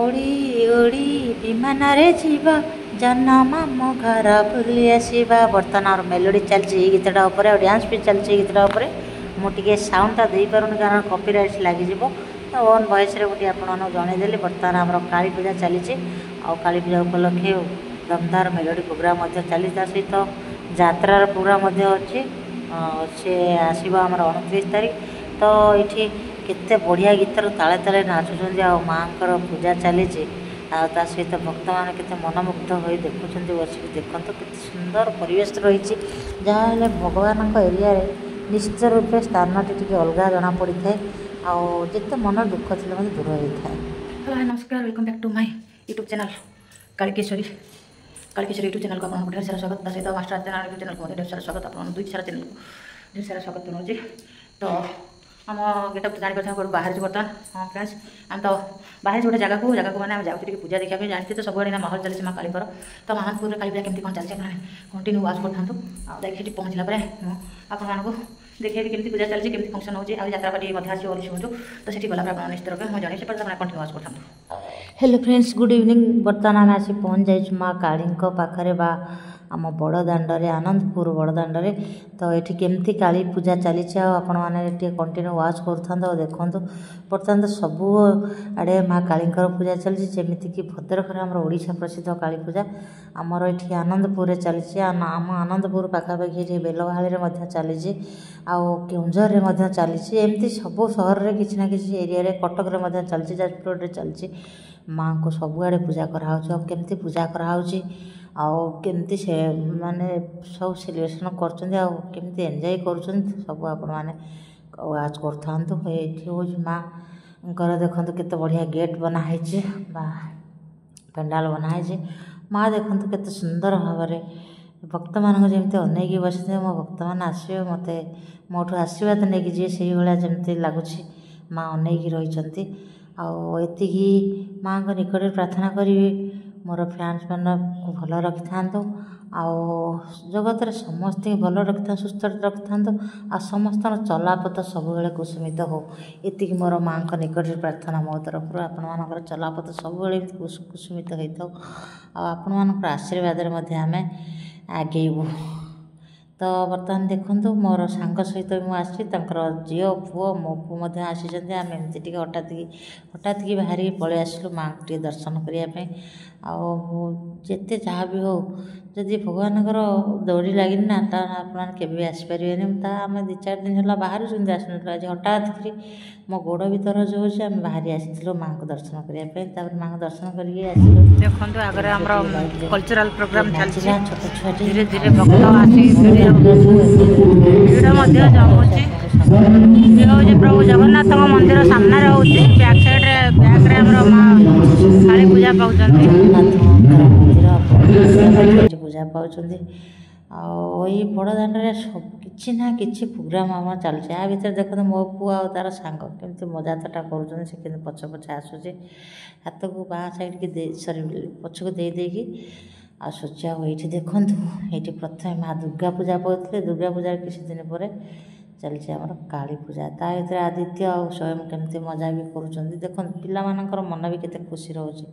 उड़ी उड़ी विमान रे जीवा जन्म मो घर बुली आसवा। बर्तमान और मेलोडी चलती गीतटा उपर और डांस भी चलती गीतटा उपर। मुझे साउंडटा दे पारुनी कारण कॉपीराइट लग तो ओन वॉइस रे गोटे आपन जनईदेली। बर्तमान आम काली पूजा चली काली पूजा उपलक्षे दमदार मेलोडी प्रोग्राम चली सहित यात्रार प्रोग्राम अच्छी से आसवा आम 29 तारीख। तो ये केते बढ़िया गीतर ताले ताले नाचुंट आ माँ पूजा चली सहित भक्त मैंने केते मनमुग्ध हो देखुं बसिक देखते केते सुंदर परिवेश रही। जहाँ भगवान एरिया निश्चित रूपे स्थानटी टी अलग जना पड़ी था आते मन दुख थी मतलब दूर होता है। हेलो नमस्कार, welcome back to my YouTube channel Kalikeshwari YouTube channel को आपको ढेर सारा स्वागत। सहित मास्टर चैनल यूट्यूब चैनल को ढेर सारा स्वागत। आप दुई सारा चैनल को ढेर सारा स्वागत जनाऊँगी। तो आम गेटअप तो जापर बाहर बर्तमान। हाँ फ्रेंड्स, आम तो बाहर गोटे जगह को मैंने जाऊँ पूजा देखा जानते तो सब माहौल चलती माँ काली। तो महानपुर काली पूजा केमती कौन चलती कंटिन्यू वाच कर देखिए पहुँचला आपको देखिए केमती पूजा चलती केमती फंक्शन होती यात्रा पार्टी आसो शुणु। तो से गला आप निश्चित रूप में जनई कंटिन्यू वाच कर। Hello friends, good evening. बर्तमान आम आसी पहुँच जाइए माँ काली पाखे बा आम बड़ दाण्डे आनंदपुर बड़ दाण्डे। तो ये केमती काली पूजा चली आपण मैंने कंटिन्यू वाच कर देखूँ। बर्तमान तो सबू आड़े माँ काली पूजा चलती जमीक कि भद्रक आम ओडिशा प्रसिद्ध काली पूजा आमर ये आनंदपुर चली। आम आनंदपुर पाखापाखि ये बेलभाड़ी चली केउंझर में चली एमती सबू सहर में किसी ना कि एरिया कटक चलती जाजपुर चलती माँ को सबुआड़े पूजा कराऊँ। केमती पूजा कराऊँगी आमती से माने सब सेलिब्रेशन करमती एंजॉय कर सब आपण मैंने वाच कर। ये हूँ माँ देखो केते बढ़िया गेट बनाई पेंडाल बनाई। माँ देखो केते सुंदर भाव भक्त मान जमी अनेक बस मो भक्त मैंने आसवे मत मोठू आशीर्वाद नहीं जी से जमी लगुच माँ अनेक रही। आती माँ निकट प्रार्थना करी मोर फैंस मान भल रखि था जगत समस्त भल रखि था सुस्थ रखि था समस्त चलापथ सब कुसुमित हो। ये मोर माँ निकट प्रार्थना मो तरफ आपण मान चलापथ सब कुसुमित होता आपण मान आशीर्वाद आम आगेबू। तो बर्तमान देखो मोर सांग सहित मुझे झी पुओ मो पु आसी आम एमती हठात की बाहर पलि आसलु माँ को दर्शन करने। आते जहाँ भी हो जदि भगवान दौड़ी लगे ना आपे आसपारे आम 2-4 दिन है बाहर आसना आज हठात मो गोड़ भर जो होती आम बाहरी आसलु माँ को दर्शन करने। माँ को दर्शन करके देखो आगे आम कल्चरल प्रोग्राम चलता छोट छुआ धीरे धीरे भक्त आसिक जमुची। हूँ प्रभु जगन्नाथ मंदिर सामने होती बैक साइड माँ काली पूजा पाँच पूजा पाँच आई बड़ दाण्डे सब कि ना कि प्रोग्राम आम चलती। या भर देखते मो पु आ तार सांग केमती मजाता कर पछ पछे आसूसी हाथ को बाँ साइड की सरी पछ को देकी आसूसी। ये देखूँ ये प्रथम माँ दुर्गा पूजा पड़ते दुर्गा पूजा किसी दिन पर चलती आमर काली पूजा ता भर आदित्य आ स्वयं केमती मजा भी कर देख पिला मन भी केते खुशी रोचे।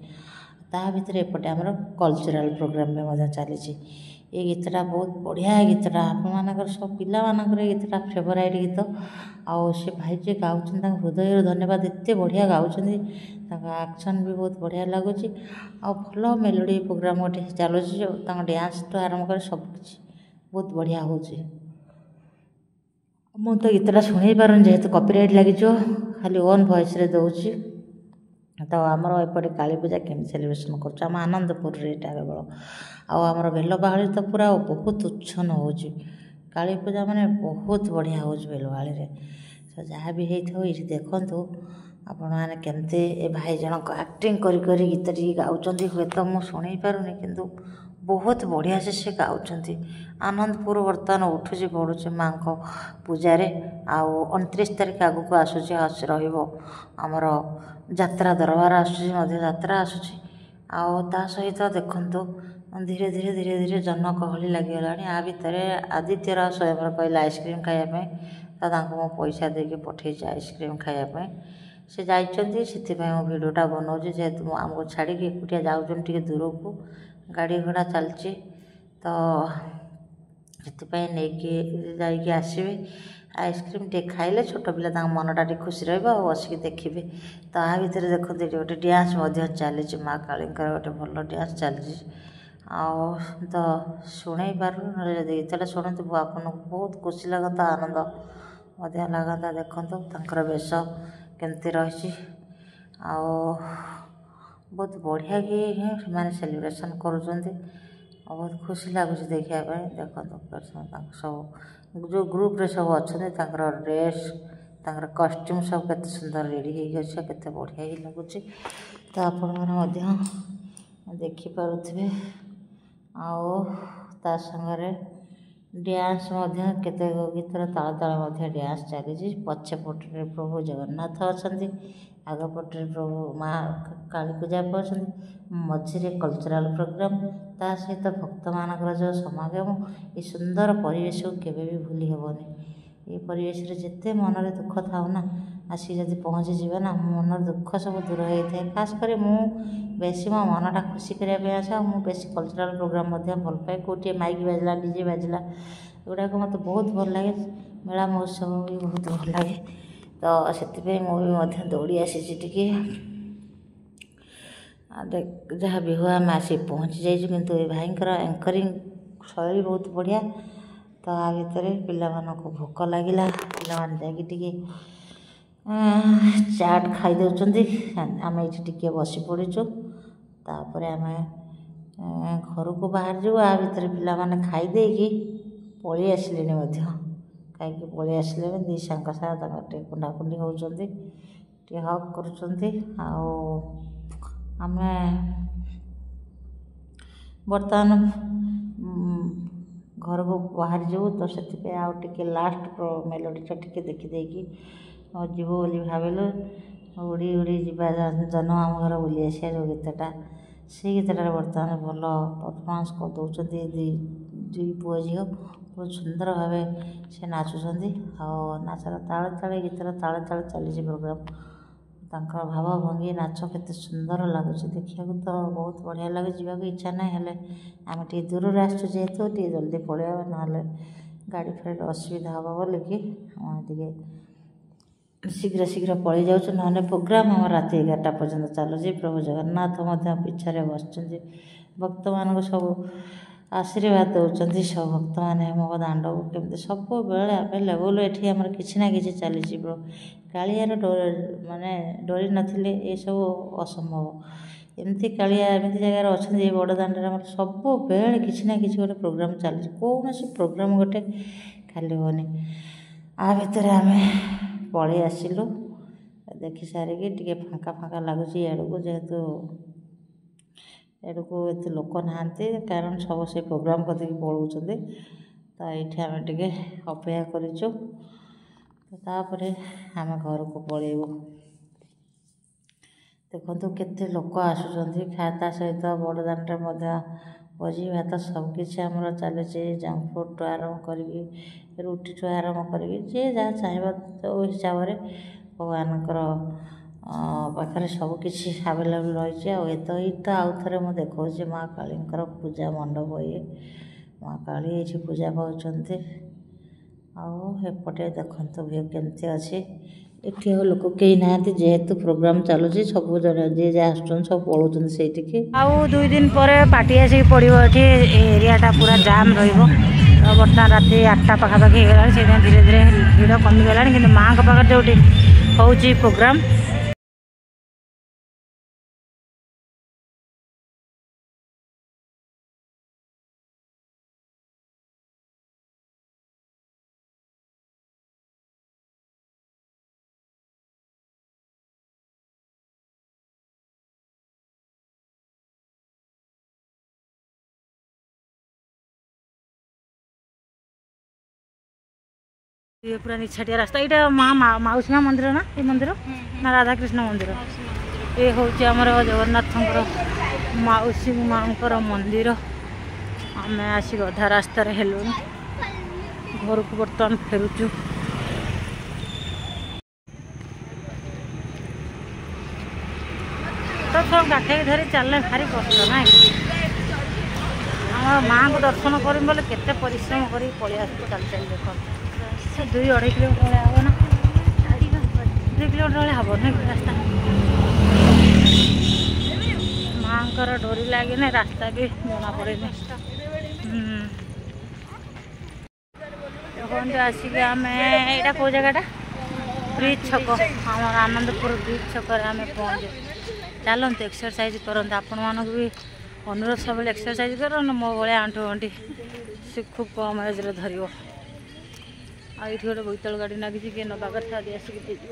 ता भर एपटे आमर कल्चरल प्रोग्राम में चली। ये गीतटा बहुत बढ़िया गीतटा आप सब पिला गीतटा फेवराइट गीत आउ से भाई जी गाँव हृदय धन्यवाद एत बढ़िया गाँव एक्शन भी बहुत बढ़िया लगुच भल मेलोडी प्रोग्राम गोटे चलुची डांस तो आरंभ कर सबकि बहुत बढ़िया हो। मु तो गीतटा शुणी पारुनी जेहेतु कॉपीराइट लगी खाली ओन वॉइस रे दौची। तो आमर एपटे काली पूजा केमती सेलिब्रेशन कर आनंदपुर केवल आमर बेलभाड़ी तो पूरा बहुत उच्छन हो काली पूजा माने बहुत बढ़िया हो बेलभाड़ी। तो जहाँ भी हो ये देखूँ आपण मैंने केमती ए भाई जनक एक्टिंग करी गीत टी गाँच हुए तो मुझे शुणी पारुनी किंतु बहुत बढ़िया से गाँच। आनंदपुर बर्तमान उठुची पड़ुची माँ को पूजा 29 तारीख आगु को आसूसी रमर यात्रा दरबार आसूसी यात्रा आसूसी ता सहित देखु धीरे धीरे धीरे धीरे जनगहली लगिगला। आ भितर आदित्य स्वयं कहला आइसक्रीम खायापी तो मो पैसा देके पठे आइसक्रीम खायापी से जाइछन्ति सेथिपाई मो भिडियोटा बनाऊँ जेहेतु आमको छाड़ी एकुटिया जाऊँ टे दूर को गाड़ी घोड़ा चलची तो से आसवे आइसक्रीम टे खाइले छोट पिला मनटा टे खुशी रहा बसिक देखिए तो आ भितर देखते गोटे डांस चली माँ काली गोटे भल डांस चली तो शुणे पार गीतटा शुणु आपको बहुत खुशी लगता आनंद लगता देखते तर बेश केमती रही बहुत बढ़िया कि मैंने सेलिब्रेशन करुँच बहुत खुशी लगुच देखापी देखते सब जो ग्रुप रे सब अच्छा ड्रेस तर कस्ट्यूम सब केते सुंदर रेडी होते बढ़िया ही लगुच तो आपण देखिपे ता संगे डांस केते गीतर ताल ताल डांस चली पछपटे प्रभु जगन्नाथ अच्छा आगपटे प्रभु माँ काली पूजा अच्छा मझे कल्चरल प्रोग्राम ता सहित भक्त मानकर जो समागम ये सुंदर परिवेश को केवे भी भूली हेबनी ये परिवेश रे जिते मन में दुख थाउ ना आसिक जब पहुँची जाए ना मन दुख सब दूर होता है खास कर मु बेसी मो मनटा खुशी करने आसे मुझे बेसी कल्चरल प्रोग्राम भल पाए कौटे माइक बाजला डीजे बाजला एगुड़ाक मत बहुत भल लगे मेला महोत्सव भी बहुत भल लगे तो से मुझे दौड़ी आसी टी जहाँ भी हुआ आम आसिक पहुँची जाइए किंतु भाईंकर एंकरिंग शैली बहुत बढ़िया तो आ भितर पिलामानक भोक लगिला पिला चाट खाई दौरान आम ये बसी पड़ीचु तापर आम घर को बाहर जाऊ आ भितर पिला माने खाई देकी पलि आसिले कहीं पलि आसिले दी सांग टे कुंडाकुंडी होती हक कर आम बर्तमान घर को बाहर जाऊ तो से आउ टे लास्ट मेलोडीटा टे देखिदेकी जीव बोली भाविलु उड़ी उड़ी जीवा जन आम घर बुली आसा जो गीतटा से गीतटार बर्तमान भल परफॉर्मेंस कर दौरान दुई पुओ झील बहुत सुंदर भाव से नाचुंट नाचर ताले ताले गीतर ताले ताले चली प्रोग्राम तांकर भाव भंगी नाच केते सुंदर लगुच देखा तो बहुत बढ़िया लगे जावाक इच्छा ना हेले आम टे दूर आसु जेहेतु टे जल्दी पलैया ना गाड़ी फेर असुविधा हम बोलिकी शीघ्र शीघ्र पलि जाऊँ ना प्रोग्राम हम राति 11टा पर्यंत चलुची प्रभु जगन्नाथ पिछारे बस भक्त मान सब आशीर्वाद दौरान सब भक्त मैंने मो दांड को केमती सब बेले आवेलेबल ये आम कि चली कालियार माने डरी नथिले ये सब असंभव एमती कालिया एमती जगार अच्छा बड़ दांडे सब बेले कि गोटे प्रोग्राम चली कौन प्रोग्राम गोटे खाली होनी आ भितर आम पलि आसिलु देखि सारिकी टे फाँका फाँका लगुच को जेहेतु एडको एत लोक नहांती कारण सब से प्रोग्राम करके पलाउंट तो ये आम टे अपेक्षा करूँ तापर आम घर को पलैबू देखु केते लोक आसुँच खाता सहित बड़ दांडे भोजी भात सबकि आमर चली जंक फूड आरम्भ कर रुटी ठू आरम्भ कर जे जहाँ चाहब तो हिसाब से भगवानकर पाखे सबकि आवेलेबल रही तो आउ थे मुझे देखा माँ काली पूजा मंडप ये माँ काली ये पूजा पाँच आपटे देखते व्यू केमती अच्छी ये लोक कहीं ना जेहेतु प्रोग्राम चलुची सब जी जहाँ आसुन सब पलाउं से आउ 2 दिन पर पार्टी आसिक पड़ो ये एरियाटा पूरा जाम बर्तमान राति 8टा पाखापाखि हो से धीरे धीरे भीड़ कमिगला कि माँ पाखे जो हूँ प्रोग्राम ये पूरा निछाटिया रास्ता यहाँ माँ माउसी माँ मंदिर ना ये मंदिर ना राधा कृष्ण मंदिर ये हूँ आमर जगन्नाथ माउसी माँ मंदिर आम आसिक अधा रास्त हेलु घर को बर्तमान फेरुचु କାଠେଇକି ଧରି ଚାଲିଲେ ଭାରି କଷ୍ଟ ନାଇଁ। ଆମର ମାଆଙ୍କୁ ଦର୍ଶନ କରିବି ବୋଲେ କେତେ ପରିଶ୍ରମ କରିକି ପଳେଇ ଆସୁଛୁ ଚାଲି ଚାଲି। ଦେଖନ୍ତୁ 2-2.5 କିଲୋମିଟର ଭଳିଆ ହେବ ନା, 2 କିଲୋମିଟର ଭଳିଆ ହେବ ନାଇଁ ରାସ୍ତା। ମାଆଙ୍କର ଡୋରି ଲାଗିନି ରାସ୍ତା ବି ଜଣାପଡ଼େନି। ଦେଖନ୍ତୁ ଆସିକି ଆମେ ଏଇଟା କେଉଁ ଜାଗାଟା, ବ୍ରିଜ୍ ଛକ, ଆମର ଆନନ୍ଦପୁର ବ୍ରିଜ୍ ଛକରେ ଆମେ ପହଞ୍ଚୁ। ଚାଲନ୍ତୁ ଏକ୍ସରସାଇଜ୍ କରନ୍ତୁ, ଆପଣମାନଙ୍କୁ ବି ଅନୁରୋଧ ସବୁବେଳେ ଏକ୍ସରସାଇଜ୍ କରନ୍ତୁ। ମୋ ଭଳିଆ ଆଣ୍ଠୁ ଗଣ୍ଠି ସେ ଖୁବ୍ କମ୍ ଏଜ୍ରେ ଧରିବ। ଆଉ ଏଇଠି ଗୋଟେ ବୋଇତାଳ ଗାଡ଼ି ଲାଗିଛି, କିଏ ନେବା କଥା ଆଦି ଆସିକି ଦେଇଯିବ।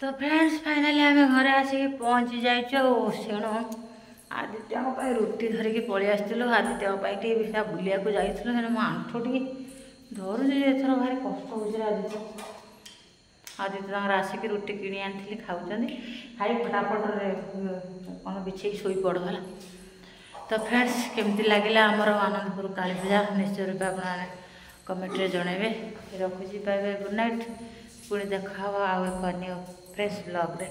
ତ ଫ୍ରେଣ୍ଡସ୍ ଫାଇନାଲି ଆମେ ଘରେ ଆସିକି ପହଞ୍ଚି ଯାଇଛୁ। ସେଣୁ ଆଦିତ୍ୟଙ୍କ ପାଇଁ ରୁଟି ଧରିକି ପଳେଇ ଆସିଥିଲୁ। ଆଦିତ୍ୟଙ୍କ ପାଇଁ ଟିକେ ବିଷା ବୁଲିବାକୁ ଯାଇଥିଲୁ। ସେଣୁ ମୋ ଆଣ୍ଠୁ ଟିକେ ଧରୁଛି ଯେ ଏଥର ଭାରି କଷ୍ଟ ହେଉଛି। ଆଦିତ୍ୟ ତାଙ୍କର ଆସିକି ରୁଟି କିଣି ଆଣିଥିଲି, ଖାଉଛନ୍ତି। ଖାଇ ଫଟାଫଟରେ କ'ଣ ବିଛେଇକି ଶୋଇପଡ଼ ହେଲା। ତ ଫ୍ରେଣ୍ଡସ୍ କେମିତି ଲାଗିଲା ଆମର ଆନନ୍ଦପୁର କାଳୀପୂଜା ନିଶ୍ଚୟ ରୂପେ ଆପଣମାନେ କମେଣ୍ଟରେ ଜଣାଇବେ। ରଖୁଛି, ବାଏ ବାଏ, ଗୁଡ୍ ନାଇଟ୍। ପୁଣି ଦେଖା ହେବ ଆଉ ଏକ ନ୍ୟୁ ଫ୍ରେଶ୍ ବ୍ଲଗ୍ରେ।